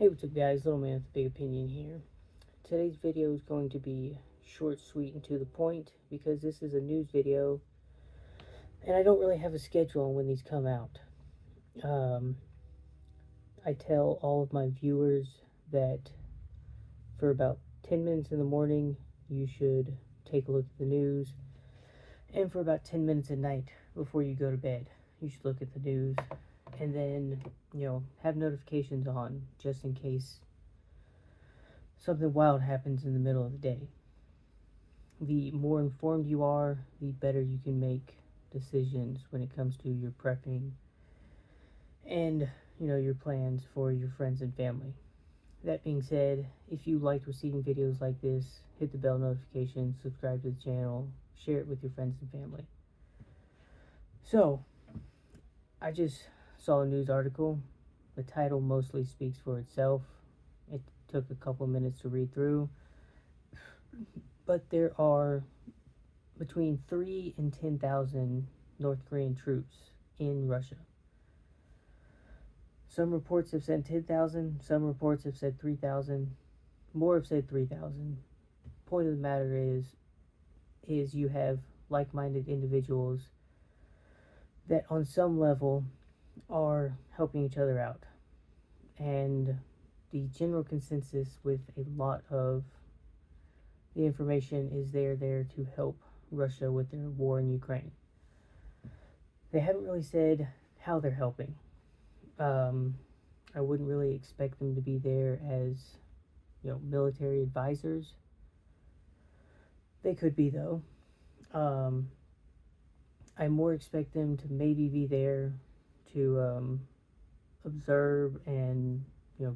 Hey, what's up guys, Little Man with a Big Opinion here. Today's video is going to be short, sweet, and to the point because this is a news video and I don't really have a schedule on when these come out. Um, I tell all of my viewers that for about 10 minutes in the morning you should take a look at the news, and for about 10 minutes at night before you go to bed you should look at the news, and then have notifications on just in case something wild happens in the middle of the day. The more informed you are, the better you can make decisions when it comes to your prepping and your plans for your friends and family. That being said, if you liked receiving videos like this, hit the bell notification, subscribe to the channel, share it with your friends and family. So, I just saw a news article. The title mostly speaks for itself. It took a couple minutes to read through. But there are between 3 and 10,000 North Korean troops in Russia. Some reports have said 10,000, some reports have said 3,000, more have said 3,000. Point of the matter is you have like-minded individuals that on some level are helping each other out. And the general consensus with a lot of the information is they're there to help Russia with their war in Ukraine. They haven't really said how they're helping. I wouldn't really expect them to be there as, military advisors. They could be, though. I more expect them to maybe be there to observe and,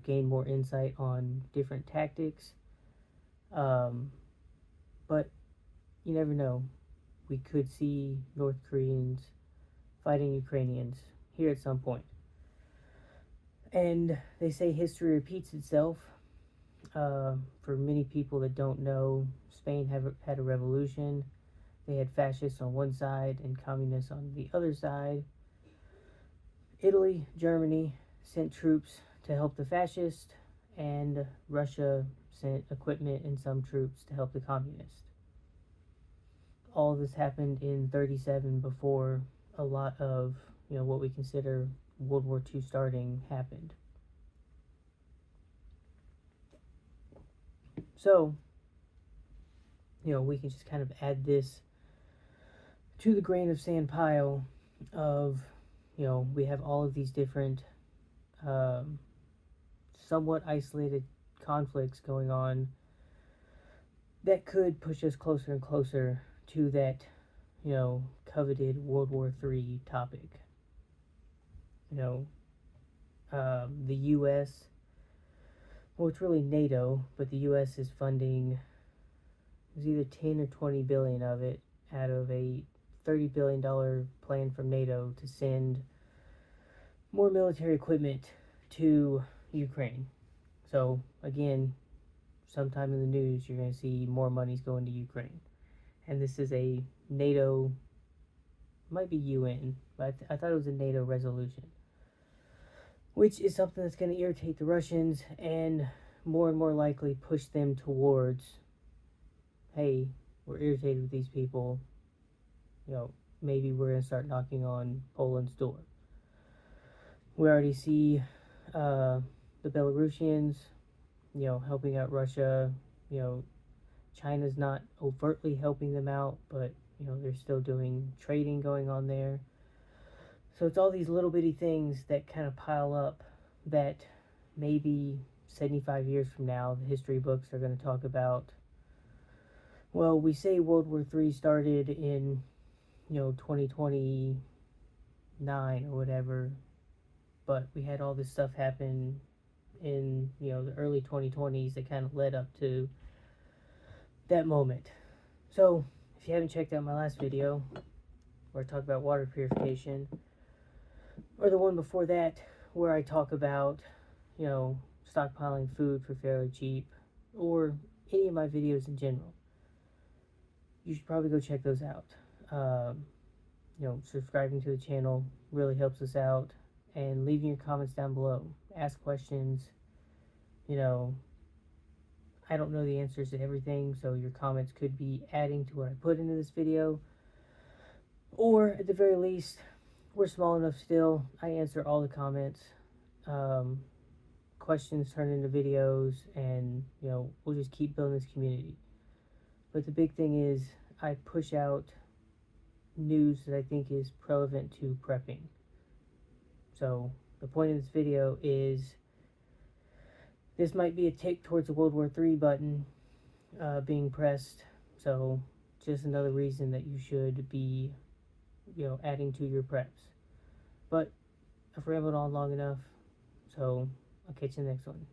gain more insight on different tactics. But you never know. We could see North Koreans fighting Ukrainians here at some point. And they say history repeats itself. For many people that don't know, Spain had a revolution. They had fascists on one side and communists on the other side. Italy, Germany sent troops to help the fascists, and Russia sent equipment and some troops to help the communists. All of this happened in 1937 before a lot of, what we consider World War II starting happened. So, we can just kind of add this to the grain of sand pile of, we have all of these different, somewhat isolated conflicts going on that could push us closer and closer to that, coveted World War III topic. The U.S., well, it's really NATO, but the U.S. is funding, there's either 10 or 20 billion of it out of a $30 billion plan from NATO to send more military equipment to Ukraine. So, again, sometime in the news, you're going to see more money's going to Ukraine. And this is a NATO, might be UN, but I thought it was a NATO resolution, which is something that's going to irritate the Russians and more likely push them towards, hey, we're irritated with these people, maybe we're going to start knocking on Poland's door. We already see the Belarusians, helping out Russia. China's not overtly helping them out, but, they're still doing trading going on there. So it's all these little bitty things that kind of pile up that maybe 75 years from now, the history books are going to talk about, well, we say World War III started in, 2029 or whatever, but we had all this stuff happen in, the early 2020s that kind of led up to that moment. So, if you haven't checked out my last video, where I talk about water purification, or the one before that, where I talk about, stockpiling food for fairly cheap, or any of my videos in general, you should probably go check those out. Subscribing to the channel really helps us out, and leaving your comments down below. Ask questions, you know, I don't know the answers to everything, so your comments could be adding to what I put into this video. Or at the very least, we're small enough still. I answer all the comments. Um, Questions turn into videos, and we'll just keep building this community. But the big thing is, I push out news that I think is relevant to prepping. So the point of this video is, this might be a tick towards the World War III button being pressed. So just another reason that you should be, adding to your preps. But I've rambled on long enough, so I'll catch you in the next one.